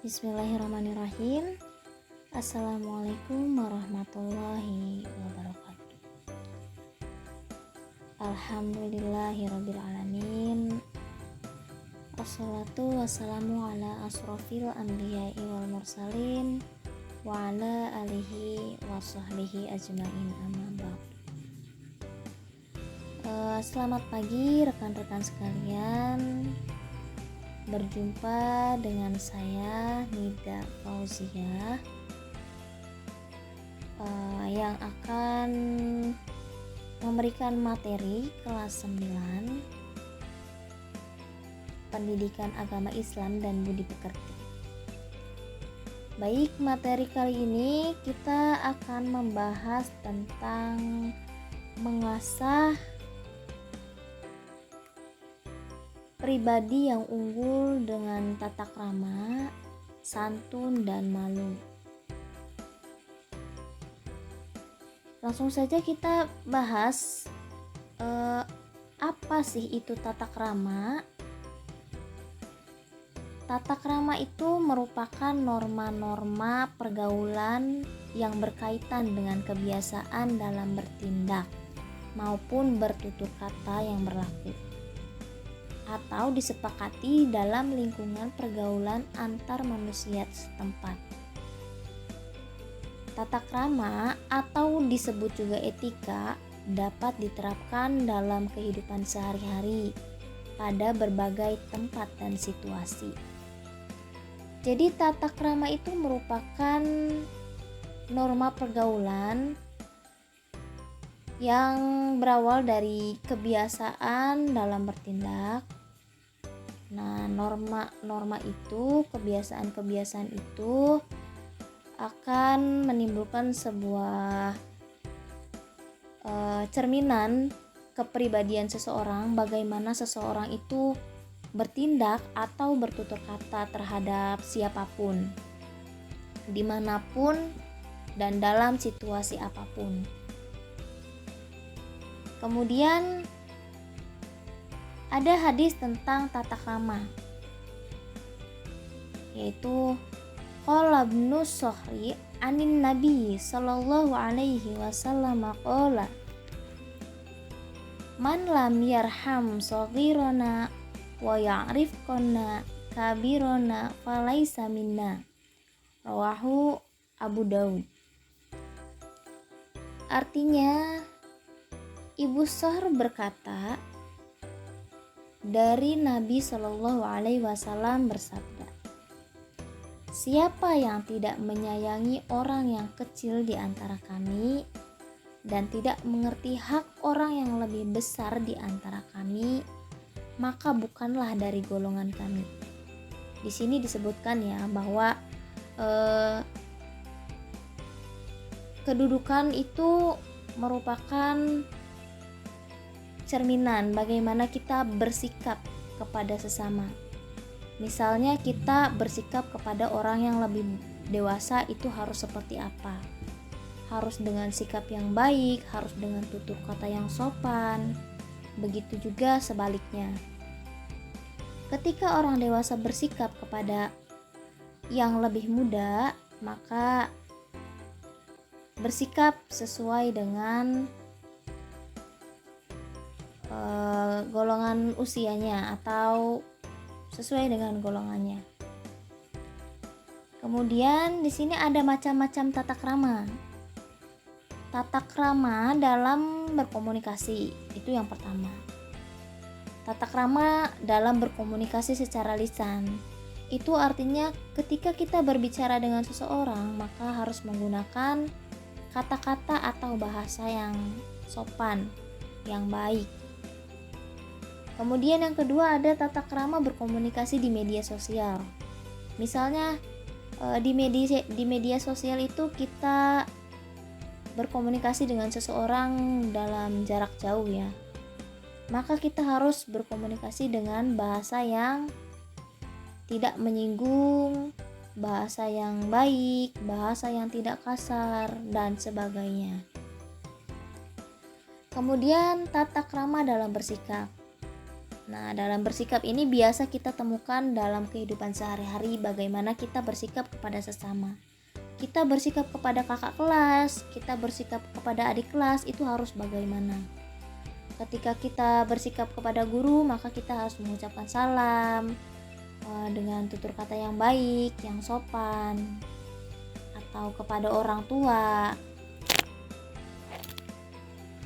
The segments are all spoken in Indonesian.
Bismillahirrahmanirrahim. Assalamualaikum warahmatullahi wabarakatuh. Alhamdulillahirrabbilalamin. Assalatu wassalamu ala asrofil anbiya'i wal mursalin wa ala alihi wa sahbihi ajmain, amma ba'd. Selamat pagi rekan-rekan sekalian. Berjumpa dengan saya Nida Fauzia yang akan memberikan materi kelas 9 Pendidikan Agama Islam dan Budi Pekerti. Baik, materi kali ini kita akan membahas tentang mengasah pribadi yang unggul dengan tata krama, santun, dan malu. Langsung saja kita bahas apa sih itu tata krama. Tata krama itu merupakan norma-norma pergaulan yang berkaitan dengan kebiasaan dalam bertindak maupun bertutur kata yang berlaku atau disepakati dalam lingkungan pergaulan antar manusia setempat. Tata krama atau disebut juga etika dapat diterapkan dalam kehidupan sehari-hari pada berbagai tempat dan situasi. Jadi tata krama itu merupakan norma pergaulan yang berawal dari kebiasaan dalam bertindak. Nah, norma-norma itu, kebiasaan-kebiasaan itu akan menimbulkan sebuah cerminan kepribadian seseorang, bagaimana seseorang itu bertindak atau bertutur kata terhadap siapapun, dimanapun dan dalam situasi apapun. Kemudian ada hadis tentang tata krama, yaitu qala Ibnu Sohri anin Nabi sallallahu alaihi wasallam qala man lam yarham shaghirana wa ya'rifqana kabirana falaisa minna, rawahu Abu Daud. Artinya, Ibu Sohr berkata, dari Nabi Shallallahu Alaihi Wasallam bersabda, siapa yang tidak menyayangi orang yang kecil di antara kami dan tidak mengerti hak orang yang lebih besar di antara kami, maka bukanlah dari golongan kami. Di sini disebutkan ya bahwa kedudukan itu merupakan cerminan bagaimana kita bersikap kepada sesama. Misalnya kita bersikap kepada orang yang lebih dewasa itu harus seperti apa? Harus dengan sikap yang baik, harus dengan tutur kata yang sopan. Begitu juga sebaliknya. Ketika orang dewasa bersikap kepada yang lebih muda, maka bersikap sesuai dengan golongan usianya atau sesuai dengan golongannya. Kemudian di sini ada macam-macam tata krama. Tata krama dalam berkomunikasi itu yang pertama. Tata krama dalam berkomunikasi secara lisan itu artinya ketika kita berbicara dengan seseorang maka harus menggunakan kata-kata atau bahasa yang sopan, yang baik. Kemudian yang kedua ada tata krama berkomunikasi di media sosial. Misalnya di media sosial itu kita berkomunikasi dengan seseorang dalam jarak jauh ya. Maka kita harus berkomunikasi dengan bahasa yang tidak menyinggung, bahasa yang baik, bahasa yang tidak kasar dan sebagainya. Kemudian tata krama dalam bersikap. Nah, dalam bersikap ini biasa kita temukan dalam kehidupan sehari-hari, bagaimana kita bersikap kepada sesama. Kita bersikap kepada kakak kelas, kita bersikap kepada adik kelas, itu harus bagaimana. Ketika kita bersikap kepada guru, maka kita harus mengucapkan salam dengan tutur kata yang baik, yang sopan, atau kepada orang tua.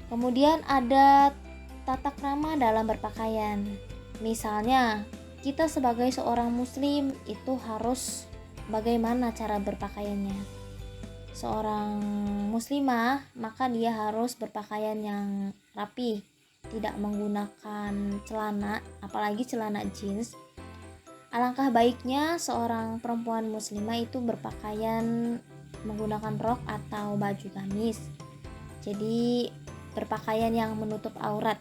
Kemudian ada tata krama dalam berpakaian. Misalnya, kita sebagai seorang muslim itu harus bagaimana cara berpakaiannya. Seorang muslimah, maka dia harus berpakaian yang rapi, tidak menggunakan celana, apalagi celana jeans. Alangkah baiknya seorang perempuan muslimah itu berpakaian menggunakan rok atau baju gamis. Jadi berpakaian yang menutup aurat,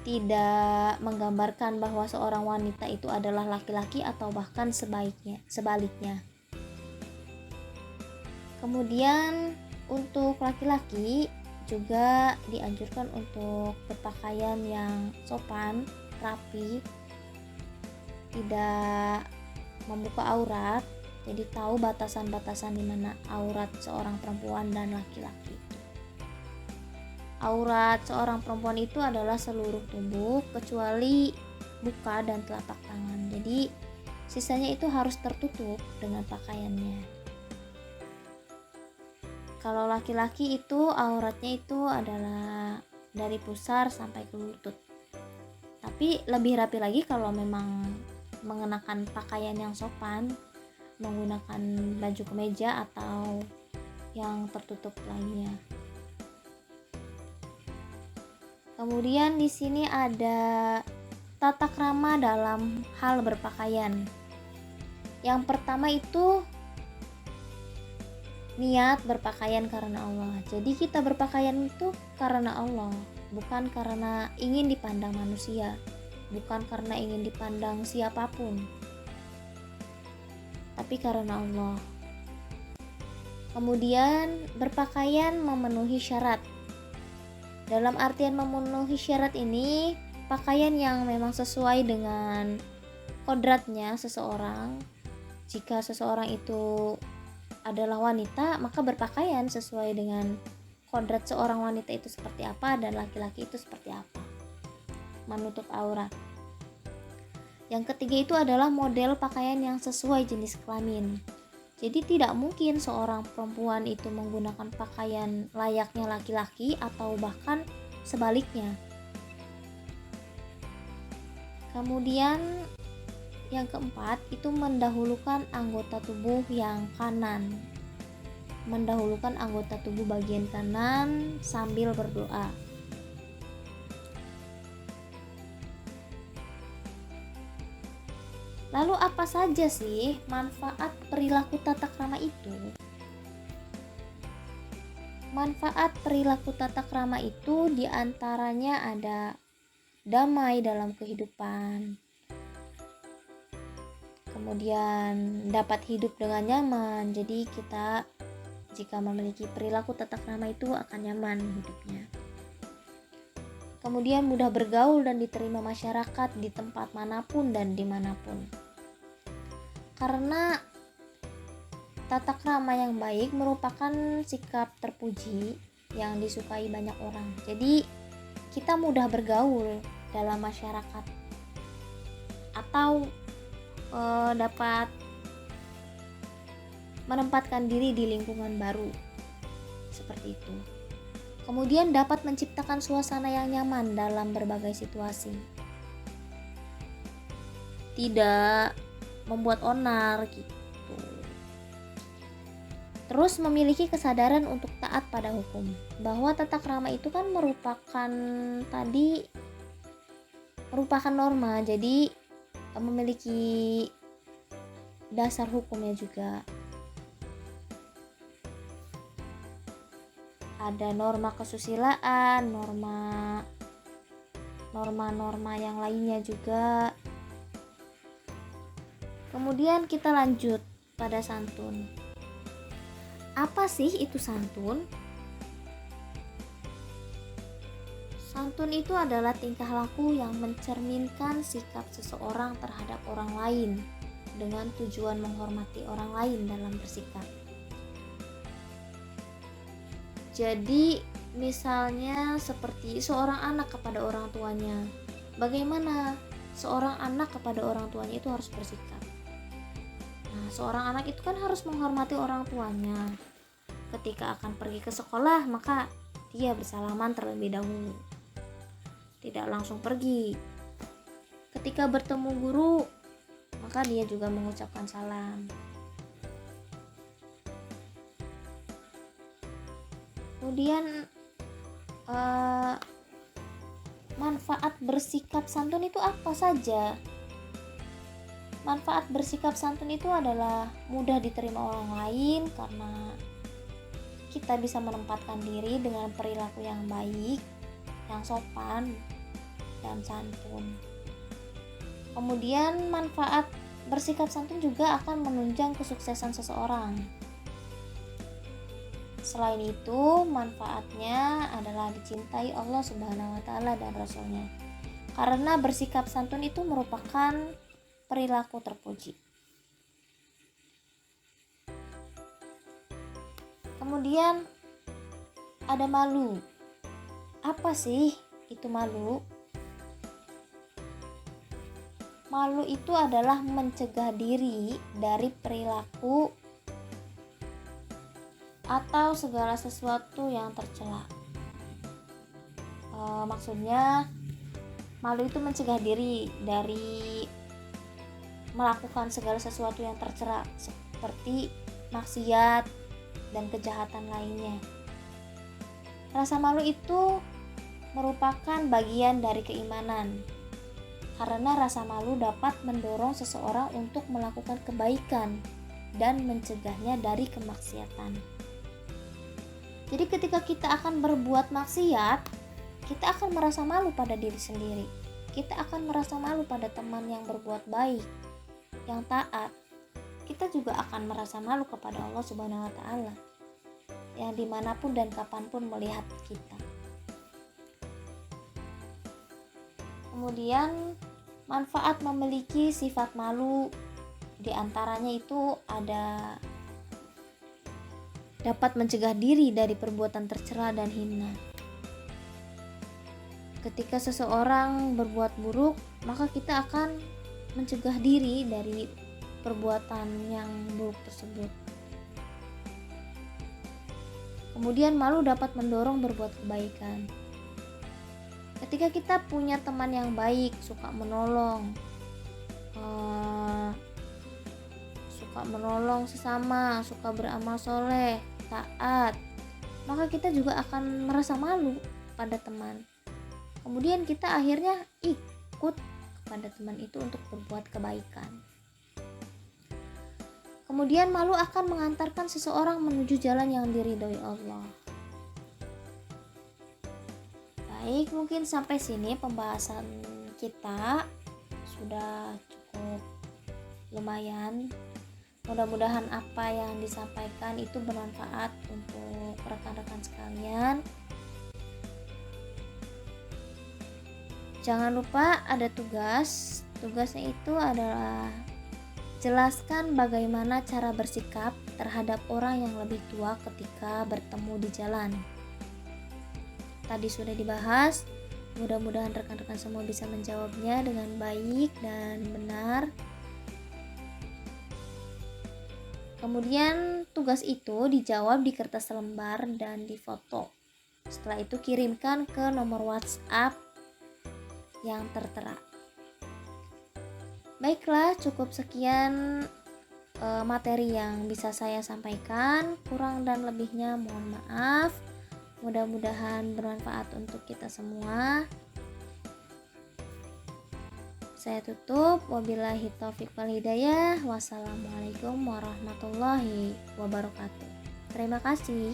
tidak menggambarkan bahwa seorang wanita itu adalah laki-laki atau bahkan sebaliknya. Kemudian untuk laki-laki juga dianjurkan untuk berpakaian yang sopan, rapi, tidak membuka aurat, jadi tahu batasan-batasan di mana aurat seorang perempuan dan laki-laki. Aurat seorang perempuan itu adalah seluruh tubuh kecuali muka dan telapak tangan. Jadi sisanya itu harus tertutup dengan pakaiannya. Kalau laki-laki itu auratnya itu adalah dari pusar sampai ke lutut. Tapi lebih rapi lagi kalau memang mengenakan pakaian yang sopan, menggunakan baju kemeja atau yang tertutup lainnya. Kemudian di sini ada tata krama dalam hal berpakaian. Yang pertama itu niat berpakaian karena Allah. Jadi kita berpakaian itu karena Allah, bukan karena ingin dipandang manusia, bukan karena ingin dipandang siapapun, tapi karena Allah. Kemudian berpakaian memenuhi syarat. Dalam artian memenuhi syarat ini, pakaian yang memang sesuai dengan kodratnya seseorang. Jika seseorang itu adalah wanita, maka berpakaian sesuai dengan kodrat seorang wanita itu seperti apa dan laki-laki itu seperti apa, menutup aurat. Yang ketiga itu adalah model pakaian yang sesuai jenis kelamin. Jadi tidak mungkin seorang perempuan itu menggunakan pakaian layaknya laki-laki atau bahkan sebaliknya. Kemudian yang keempat itu mendahulukan anggota tubuh yang kanan. Mendahulukan anggota tubuh bagian kanan sambil berdoa. Lalu apa saja sih manfaat perilaku tata krama itu? Manfaat perilaku tata krama itu diantaranya ada damai dalam kehidupan, kemudian dapat hidup dengan nyaman. Jadi kita jika memiliki perilaku tata krama itu akan nyaman hidupnya. Kemudian mudah bergaul dan diterima masyarakat di tempat manapun dan dimanapun. Karena tata krama yang baik merupakan sikap terpuji yang disukai banyak orang. Jadi kita mudah bergaul dalam masyarakat atau dapat menempatkan diri di lingkungan baru seperti itu. Kemudian dapat menciptakan suasana yang nyaman dalam berbagai situasi. Tidak membuat onar gitu. Terus memiliki kesadaran untuk taat pada hukum. Bahwa tata krama itu kan merupakan norma, jadi memiliki dasar hukumnya juga. Ada norma kesusilaan, norma-norma yang lainnya juga. Kemudian kita lanjut pada santun. Apa sih itu santun? Santun itu adalah tingkah laku yang mencerminkan sikap seseorang terhadap orang lain dengan tujuan menghormati orang lain dalam bersikap. Jadi, misalnya seperti seorang anak kepada orang tuanya. Bagaimana seorang anak kepada orang tuanya itu harus bersikap? Nah, seorang anak itu kan harus menghormati orang tuanya. Ketika akan pergi ke sekolah, maka dia bersalaman terlebih dahulu. Tidak langsung pergi. Ketika bertemu guru, maka dia juga mengucapkan salam. Kemudian manfaat bersikap santun itu apa saja? Manfaat bersikap santun itu adalah mudah diterima orang lain karena kita bisa menempatkan diri dengan perilaku yang baik, yang sopan dan santun. Kemudian manfaat bersikap santun juga akan menunjang kesuksesan seseorang. Selain itu, manfaatnya adalah dicintai Allah Subhanahu wa taala dan Rasul-Nya. Karena bersikap santun itu merupakan perilaku terpuji. Kemudian ada malu. Apa sih itu malu? Malu itu adalah mencegah diri dari perilaku atau segala sesuatu yang tercela. Maksudnya malu itu mencegah diri dari melakukan segala sesuatu yang tercela seperti maksiat dan kejahatan lainnya. Rasa malu itu merupakan bagian dari keimanan, karena rasa malu dapat mendorong seseorang untuk melakukan kebaikan dan mencegahnya dari kemaksiatan. Jadi ketika kita akan berbuat maksiat, kita akan merasa malu pada diri sendiri. Kita akan merasa malu pada teman yang berbuat baik, yang taat. Kita juga akan merasa malu kepada Allah Subhanahu wa taala, yang dimanapun dan kapanpun melihat kita. Kemudian manfaat memiliki sifat malu, diantaranya itu ada dapat mencegah diri dari perbuatan tercela dan hina. Ketika seseorang berbuat buruk, maka kita akan mencegah diri dari perbuatan yang buruk tersebut. Kemudian malu dapat mendorong berbuat kebaikan. Ketika kita punya teman yang baik, suka menolong sesama, suka beramal soleh, taat, maka kita juga akan merasa malu pada teman. Kemudian kita akhirnya ikut kepada teman itu untuk berbuat kebaikan. Kemudian malu akan mengantarkan seseorang menuju jalan yang diridhoi Allah. Baik, mungkin sampai sini pembahasan kita sudah cukup lumayan. Mudah-mudahan apa yang disampaikan itu bermanfaat untuk rekan-rekan sekalian. Jangan lupa ada tugas. Tugasnya itu adalah jelaskan bagaimana cara bersikap terhadap orang yang lebih tua ketika bertemu di jalan. Tadi sudah dibahas. Mudah-mudahan rekan-rekan semua bisa menjawabnya dengan baik dan benar. Kemudian tugas itu dijawab di kertas lembar dan difoto. Setelah itu kirimkan ke nomor WhatsApp yang tertera. Baiklah, cukup sekian materi yang bisa saya sampaikan. Kurang dan lebihnya mohon maaf. Mudah-mudahan bermanfaat untuk kita semua. Saya tutup. Wabillahi taufiq wal hidayah. Wassalamualaikum warahmatullahi wabarakatuh. Terima kasih.